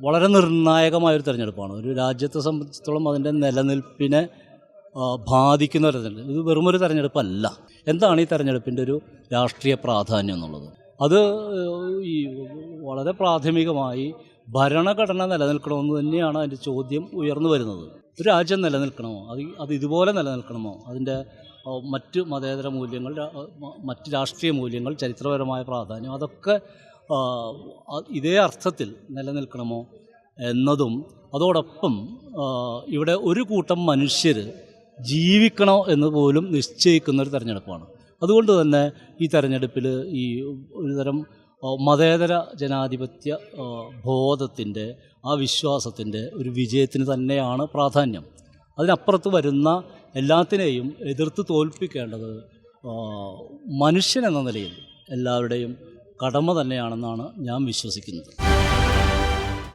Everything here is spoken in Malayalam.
വളരെ നിർണായകമായൊരു തിരഞ്ഞെടുപ്പാണ്. ഒരു രാജ്യത്തെ സംബന്ധിച്ചിടത്തോളം അതിൻ്റെ നിലനിൽപ്പിനെ ബാധിക്കുന്ന ഒരു തിരഞ്ഞെടുപ്പ്. ഇത് വെറുമൊരു തിരഞ്ഞെടുപ്പല്ല. എന്താണ് ഈ തിരഞ്ഞെടുപ്പിൻ്റെ ഒരു രാഷ്ട്രീയ പ്രാധാന്യം എന്നുള്ളത്? അത് ഈ വളരെ പ്രാഥമികമായി ഭരണഘടന നിലനിൽക്കണമെന്ന് തന്നെയാണ് അതിൻ്റെ ചോദ്യം ഉയർന്നു വരുന്നത്. ഒരു രാജ്യം നിലനിൽക്കണമോ, അത് ഇതുപോലെ നിലനിൽക്കണമോ, അതിൻ്റെ മറ്റ് മതേതര മൂല്യങ്ങൾ, മറ്റ് രാഷ്ട്രീയ മൂല്യങ്ങൾ, ചരിത്രപരമായ പ്രാധാന്യം, അതൊക്കെ ഇതേ അർത്ഥത്തിൽ നിലനിൽക്കണമോ എന്നതും, അതോടൊപ്പം ഇവിടെ ഒരു കൂട്ടം മനുഷ്യർ ജീവിക്കണോ എന്ന് പോലും നിശ്ചയിക്കുന്നൊരു തെരഞ്ഞെടുപ്പാണ്. അതുകൊണ്ട് തന്നെ ഈ തെരഞ്ഞെടുപ്പിൽ ഈ ഒരുതരം മതേതര ജനാധിപത്യ ബോധത്തിൻ്റെ, ആ വിശ്വാസത്തിൻ്റെ ഒരു വിജയത്തിന് തന്നെയാണ് പ്രാധാന്യം. അതിനപ്പുറത്ത് വരുന്ന എല്ലാത്തിനെയും എതിർത്ത് തോൽപ്പിക്കേണ്ടത് മനുഷ്യനെന്ന നിലയിൽ എല്ലാവരുടെയും കടമ തന്നെയാണെന്നാണ് ഞാൻ വിശ്വസിക്കുന്നത്.